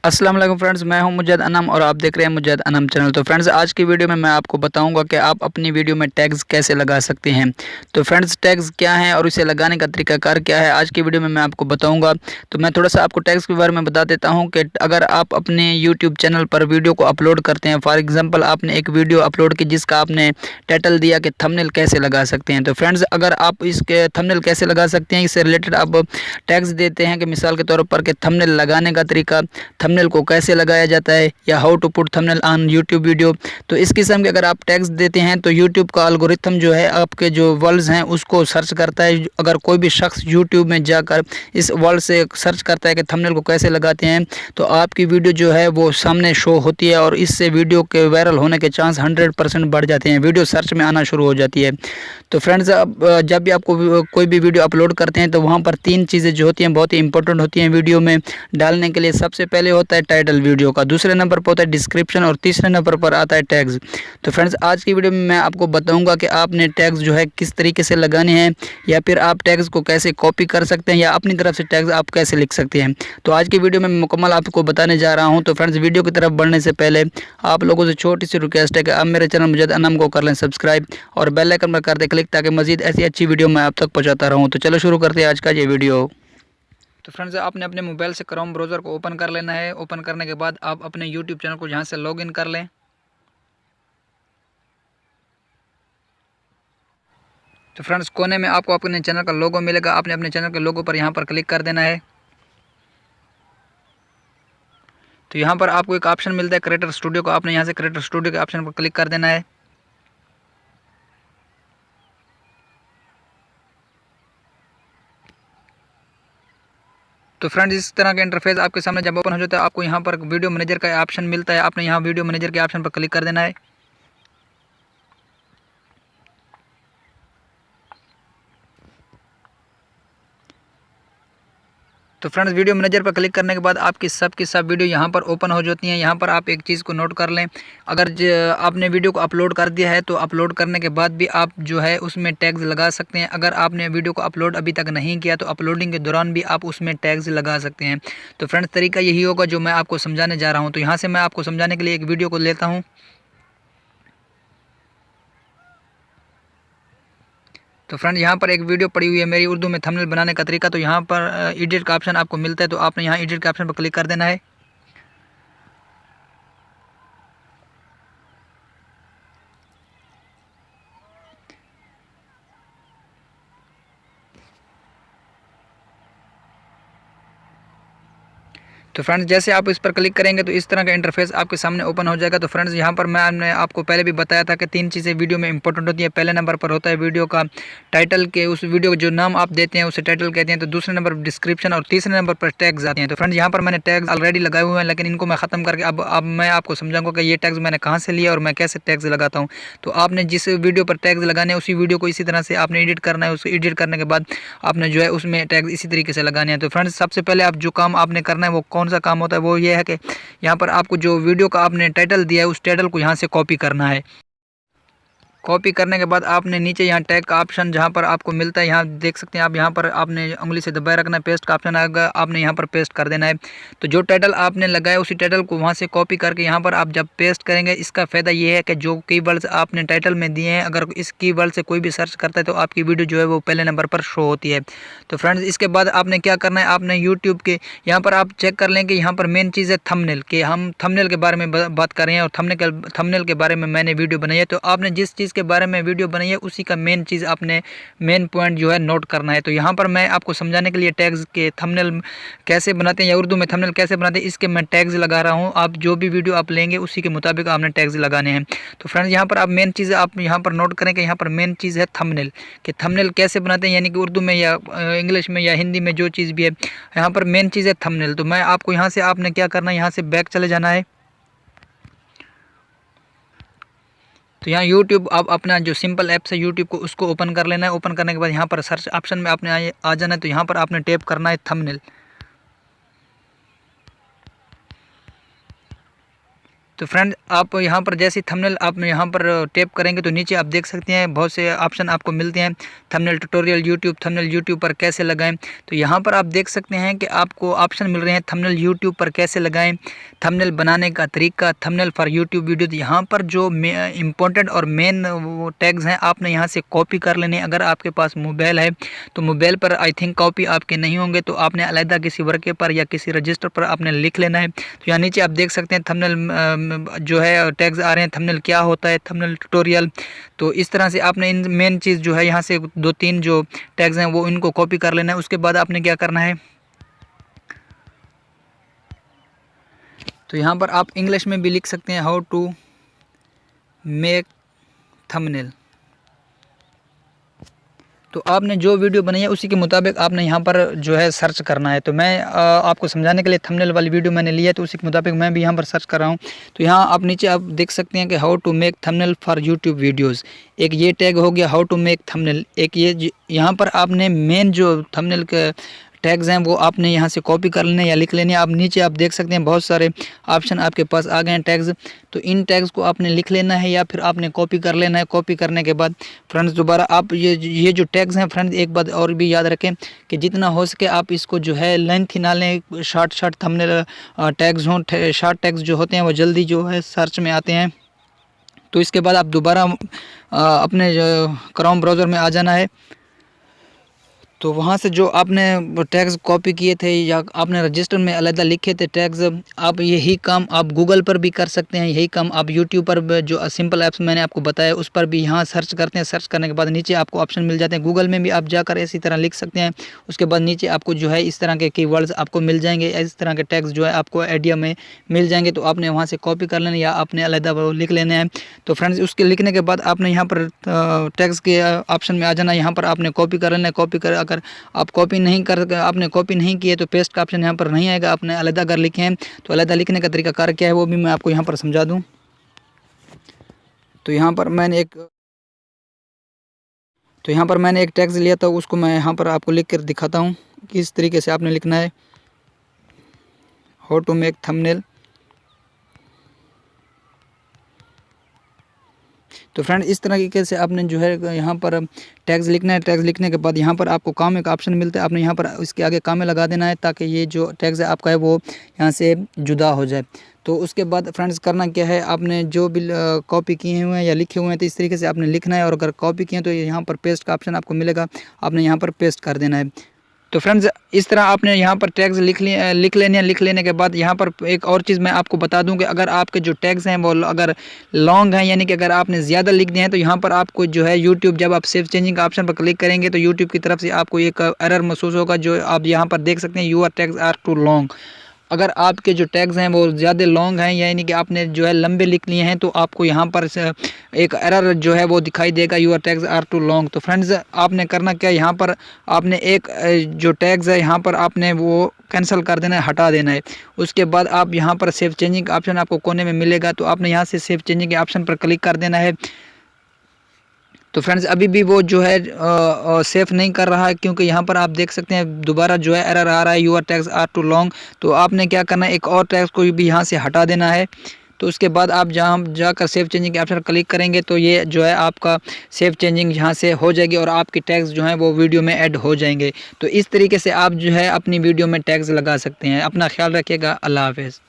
अस्सलाम वालेकुम फ्रेंड्स, मैं हूं मुजद्द अनम और आप देख रहे हैं मुजद्द अनम चैनल। तो फ्रेंड्स, आज की वीडियो में मैं आपको बताऊंगा कि आप अपनी वीडियो में टैग्स कैसे लगा सकते हैं। तो फ्रेंड्स, टैग्स क्या हैं और इसे लगाने का तरीकाकार क्या है, आज की वीडियो में मैं आपको बताऊंगा। तो मैं थोड़ा सा आपको टैग्स के बारे में बता देता हूं कि अगर आप अपने यूट्यूब चैनल पर वीडियो को अपलोड करते हैं, फॉर एग्जाम्पल आपने एक वीडियो अपलोड की जिसका आपने टाइटल दिया कि थंबनेल कैसे लगा सकते हैं। तो फ्रेंड्स, अगर आप इसके थंबनेल कैसे लगा सकते हैं, इससे रिलेटेड आप टैग्स देते हैं कि मिसाल के तौर पर कि थंबनेल लगाने का तरीका, थंबनेल को कैसे लगाया जाता है, या how to put thumbnail on YouTube video. तो इस किस्म के अगर आप टैग्स देते हैं तो यूट्यूब का एल्गोरिथम जो है आपके जो वर्ड्स हैं उसको सर्च करता है। अगर कोई भी शख्स यूट्यूब में जाकर इस वर्ड से सर्च करता है कि थंबनेल को कैसे लगाते हैं, तो आपकी वीडियो जो है वो सामने शो होती है और इससे वीडियो के वायरल होने के चांस 100% बढ़ जाते हैं, वीडियो सर्च में आना शुरू हो जाती है। तो फ्रेंड्स, अब जब भी आपको कोई भी वीडियो अपलोड करते हैं तो वहाँ पर 3 चीज़ें जो होती हैं बहुत ही इंपॉर्टेंट होती हैं वीडियो में डालने के लिए। सबसे पहले होता है टाइटल वीडियो का, दूसरे नंबर पर होता है डिस्क्रिप्शन और तीसरे नंबर पर आता है टैग्स। तो फ्रेंड्स, आज की वीडियो में मैं आपको बताऊंगा कि आपने टैग्स जो है किस तरीके से लगाने हैं, या फिर आप टैग्स को कैसे कॉपी कर सकते हैं, या अपनी तरफ से टैग्स आप कैसे लिख सकते हैं। तो आज की वीडियो में मुकम्मल आपको बताने जा रहा हूं। तो फ्रेंड्स, वीडियो की तरफ बढ़ने से पहले आप लोगों से छोटी सी रिक्वेस्ट है कि आप मेरे चैनल मुजद्द अनम को कर लें सब्सक्राइब और बेल आइकन पर कर दें क्लिक, ताकि मजीद ऐसी अच्छी वीडियो मैं आप तक पहुँचाता रहूँ। तो चलो शुरू करते हैं आज का ये वीडियो। तो फ्रेंड्स, आपने अपने मोबाइल से क्रोम ब्राउज़र को ओपन कर लेना है। ओपन करने के बाद आप अपने यूट्यूब चैनल को यहाँ से लॉगिन कर लें। तो फ्रेंड्स, कोने में आपको अपने चैनल का लोगो मिलेगा, आपने अपने चैनल के लोगो पर यहाँ पर क्लिक कर देना है। तो यहाँ पर आपको एक ऑप्शन मिलता है क्रिएटर स्टूडियो का, आपने यहाँ से क्रिएटर स्टूडियो के ऑप्शन पर क्लिक कर देना है। तो फ्रेंड्स, इस तरह का इंटरफेस आपके सामने जब ओपन हो जाता है, आपको यहाँ पर वीडियो मैनेजर का ऑप्शन मिलता है, आपने यहाँ वीडियो मैनेजर के ऑप्शन पर क्लिक कर देना है। तो फ्रेंड्स, वीडियो मैनेजर पर क्लिक करने के बाद आपकी सब की सब वीडियो यहाँ पर ओपन हो जाती हैं। यहाँ पर आप एक चीज़ को नोट कर लें, अगर आपने वीडियो को अपलोड कर दिया है तो अपलोड करने के बाद भी आप जो है उसमें टैग्स लगा सकते हैं। अगर आपने वीडियो को अपलोड अभी तक नहीं किया तो अपलोडिंग के दौरान भी आप उसमें टैग्स लगा सकते हैं। तो फ्रेंड्स, तरीका यही होगा जो मैं आपको समझाने जा रहा हूँ। तो यहाँ से मैं आपको समझाने के लिए एक वीडियो को लेता हूँ। तो फ्रेंड, यहाँ पर एक वीडियो पड़ी हुई है मेरी उर्दू में थंबनेल बनाने का तरीका। तो यहाँ पर एडिट का ऑप्शन आपको मिलता है, तो आपने यहाँ एडिट के ऑप्शन पर क्लिक कर देना है। तो फ्रेंड्स, जैसे आप इस पर क्लिक करेंगे तो इस तरह का इंटरफेस आपके सामने ओपन हो जाएगा। तो फ्रेंड्स, यहाँ पर मैंने आपको पहले भी बताया था कि 3 चीज़ें वीडियो में इंपॉर्टेंट होती है। पहले नंबर पर होता है वीडियो का टाइटल, के उस वीडियो का जो नाम आप देते हैं उसे टाइटल कहते हैं। तो दूसरे नंबर पर डिस्क्रिप्शन और तीसरे नंबर पर टैग्स आते हैं। तो फ्रेंड्स, यहाँ पर मैंने टैग्स ऑलरेडी लगाए हुए हैं, लेकिन इनको मैं ख़त्म करके अब मैं आपको समझाऊंगा कि ये टैग्स मैंने कहाँ से लिया और मैं कैसे टैग्स लगाता हूँ। तो आपने जिस वीडियो पर टैग्स लगाने हैं उसी वीडियो को इसी तरह से आपने एडिट करना है। उसको एडिट करने के बाद आपने जो है उसमें टैग्स इसी तरीके से लगाने हैं। तो फ्रेंड्स, सबसे पहले आप जो काम आपने करना है वो कौन सा काम होता है, वो ये है कि यहाँ पर आपको जो वीडियो का आपने टाइटल दिया है उस टाइटल को यहाँ से कॉपी करना है। कॉपी करने के बाद आपने नीचे यहाँ टैग का ऑप्शन जहाँ पर आपको मिलता है, यहाँ देख सकते हैं आप, यहाँ पर आपने उंगली से दबाए रखना है, पेस्ट का ऑप्शन आएगा, आपने यहाँ पर पेस्ट कर देना है। तो जो टाइटल आपने लगाया उसी टाइटल को वहाँ से कॉपी करके यहाँ पर आप जब पेस्ट करेंगे, इसका फ़ायदा ये है कि जो कीवर्ड्स आपने टाइटल में दिए हैं, अगर इस कीवर्ड से कोई भी सर्च करता है तो आपकी वीडियो जो है वो पहले नंबर पर शो होती है। तो फ्रेंड्स, इसके बाद आपने क्या करना है, आपने यूट्यूब के यहाँ पर आप चेक कर लें कि यहाँ पर मेन चीज़ है थंबनेल, कि हम थंबनेल के बारे में बात कर रहे हैं और थंबनेल के बारे में मैंने वीडियो बनाई है। तो आपने जिस चीज़ के बारे में वीडियो बनाई है उसी का मेन चीज़ आपने मेन पॉइंट जो है नोट करना है। तो यहाँ पर मैं आपको समझाने के लिए टैग्स के थंबनेल कैसे बनाते हैं या उर्दू में थंबनेल कैसे बनाते हैं इसके मैं टैग्स लगा रहा हूँ। आप जो भी वीडियो आप लेंगे उसी के मुताबिक आपने टैग्स लगाने हैं। तो फ्रेंड्स, यहाँ पर आप मेन चीज़ आप यहाँ पर नोट करें कि यहाँ पर मेन चीज़ है थंबनेल, कि थंबनेल कैसे बनाते हैं, यानी कि उर्दू में या इंग्लिश में या हिंदी में जो चीज़ भी है, यहाँ पर मेन चीज़ है थंबनेल। तो मैं आपको यहाँ से आपने क्या करना है, यहाँ से बैक चले जाना है। तो यहाँ यूट्यूब आप अपना जो सिंपल ऐप्स है यूट्यूब को उसको ओपन कर लेना है। ओपन करने के बाद यहाँ पर सर्च ऑप्शन में आपने आ जाना है। तो यहाँ पर आपने टैप करना है थंबनेल। तो फ्रेंड आप यहाँ पर जैसे थंबनेल आप यहाँ पर टैप करेंगे तो नीचे आप देख सकते हैं बहुत से ऑप्शन आपको मिलते हैं। Thumbnail tutorial YouTube, thumbnail YouTube पर कैसे लगाएं। तो यहाँ पर आप देख सकते हैं कि आपको ऑप्शन मिल रहे हैं थंबनेल यूट्यूब पर कैसे लगाएं, थंबनेल बनाने का तरीका, थंबनेल फॉर यूट्यूब वीडियो। तो यहाँ पर जो इम्पोर्टेंट और मेन वो टैग्स हैं आपने यहाँ से कॉपी कर लेने। अगर आपके पास मोबाइल है तो मोबाइल पर आई थिंक कॉपी आपके नहीं होंगे, तो आपने अलग किसी वर्क पर या किसी रजिस्टर पर आपने लिख लेना है। तो यहाँ नीचे आप देख सकते हैं थंबनेल जो है टैग्स आ रहे हैं, थंबनेल क्या होता है, थंबनेल ट्यूटोरियल। तो इस तरह से आपने इन मेन चीज़ जो है यहाँ से 2-3 जो टैग्स हैं वो इनको कॉपी कर लेना है। उसके बाद आपने क्या करना है, तो यहाँ पर आप इंग्लिश में भी लिख सकते हैं हाउ टू मेक थंबनेल। तो आपने जो वीडियो बनाई है उसी के मुताबिक आपने यहाँ पर जो है सर्च करना है। तो मैं आपको समझाने के लिए थंबनेल वाली वीडियो मैंने ली है, तो उसी के मुताबिक मैं भी यहाँ पर सर्च कर रहा हूँ। तो यहाँ आप नीचे आप देख सकते हैं कि how to make thumbnail for YouTube videos. एक ये टैग हो गया हाउ टू मेक थंबनेल। एक ये यहाँ पर आपने मेन जो थंबनेल के टैग्स हैं वो आपने यहाँ से कॉपी कर लेने या लिख लेने। आप नीचे आप देख सकते हैं बहुत सारे ऑप्शन आपके पास आ गए हैं टैग्स। तो इन टैग्स को आपने लिख लेना है या फिर आपने कॉपी कर लेना है। कॉपी करने के बाद फ्रेंड्स दोबारा आप ये जो टैग्स हैं फ्रेंड्स एक बात और भी याद रखें कि जितना हो सके आप इसको जो है लेंथ ना लें। शॉर्ट थंबनेल टैग्स हों, शॉर्ट टैग्स जो होते हैं वो जल्दी जो है सर्च में आते हैं। तो इसके बाद आप दोबारा अपने क्रोम ब्राउज़र में आ जाना है। तो वहाँ से जो आपने टैग्स कॉपी किए थे या आपने रजिस्टर में अलग लिखे थे टैग्स, आप यही काम आप गूगल पर भी कर सकते हैं। यही काम आप यूट्यूब पर जो सिंपल ऐप्स मैंने आपको बताया उस पर भी यहाँ सर्च करते हैं। सर्च करने के बाद नीचे आपको ऑप्शन मिल जाते हैं। गूगल में भी आप जाकर इसी तरह लिख सकते हैं। उसके बाद नीचे आपको जो है इस तरह के कीवर्ड्स आपको मिल जाएंगे। इस तरह के टैग्स जो है आपको आइडिया में मिल जाएंगे। तो आपने वहाँ से कॉपी कर लेना या आपने अलग लिख लेने हैं। तो फ्रेंड्स उसके लिखने के बाद आपने यहाँ पर टैग्स के ऑप्शन में आ जाना। यहाँ पर आपने कॉपी कर लेना है। कॉपी कर अगर आप कॉपी नहीं किए तो पेस्ट का ऑप्शन यहाँ पर नहीं आएगा। आपने अलग अगर लिखे हैं तो अलग लिखने का तरीका कार क्या है वो भी मैं आपको यहाँ पर समझा दूँ। तो यहाँ पर मैंने एक टैग्स लिया था, उसको मैं यहाँ पर आपको लिख कर दिखाता हूँ किस तरीके से आपने लिखना है। How to make thumbnail. तो फ्रेंड इस तरीके से आपने जो है यहाँ पर टैग्स लिखना है। टैग्स लिखने के बाद यहाँ पर आपको काम एक ऑप्शन मिलता है। आपने यहाँ पर इसके आगे काम में लगा देना है ताकि ये जो टैग्स है आपका है वो यहाँ से जुदा हो जाए। तो उसके बाद फ्रेंड्स करना क्या है, आपने जो भी कॉपी किए हुए हैं या लिखे हुए हैं तो इस तरीके से आपने लिखना है। और अगर कॉपी किए तो यहाँ पर पेस्ट का ऑप्शन आपको मिलेगा, आपने यहाँ पर पेस्ट कर देना है। तो फ्रेंड्स इस तरह आपने यहाँ पर टैग्स लिख लेने हैं। लिख लेने के बाद यहाँ पर एक और चीज़ मैं आपको बता दूं कि अगर आपके जो टैग्स हैं वो अगर लॉन्ग हैं, यानी कि अगर आपने ज़्यादा लिख दिए हैं, तो यहाँ पर आपको जो है यूट्यूब जब आप सेव चेंजिंग का ऑप्शन पर क्लिक करेंगे तो यूट्यूब की तरफ से आपको एक एरर महसूस होगा जो आप यहाँ पर देख सकते हैं, your tags are too long. अगर आपके जो टैग्स हैं वो ज़्यादा लॉन्ग हैं यानी कि आपने जो है लंबे लिख लिए हैं तो आपको यहाँ पर एक एरर जो है वो दिखाई देगा, your tags are too long. तो फ्रेंड्स आपने करना क्या, यहाँ पर आपने एक जो टैग्स है यहाँ पर आपने वो कैंसिल कर देना है, हटा देना है। उसके बाद आप यहाँ पर सेव चेंजिंग का ऑप्शन आपको कोने में मिलेगा, तो आपने यहाँ से सेव चेंजिंग के ऑप्शन पर क्लिक कर देना है। तो फ्रेंड्स अभी भी वो जो है सेफ नहीं कर रहा है क्योंकि यहाँ पर आप देख सकते हैं दोबारा जो है एरर आ रहा है, your tags are too long. तो आपने क्या करना है, एक और टैग्स को भी यहाँ से हटा देना है। तो उसके बाद आप जहाँ जाकर सेव चेंजिंग के ऑप्शन क्लिक करेंगे तो ये जो है आपका सेव चेंजिंग यहाँ से हो जाएगी और आपकी टैग्स जो हैं वो वीडियो में ऐड हो जाएंगे। तो इस तरीके से आप जो है अपनी वीडियो में टैग्स लगा सकते हैं। अपना ख्याल रखिएगा। अल्लाह हाफ़िज़।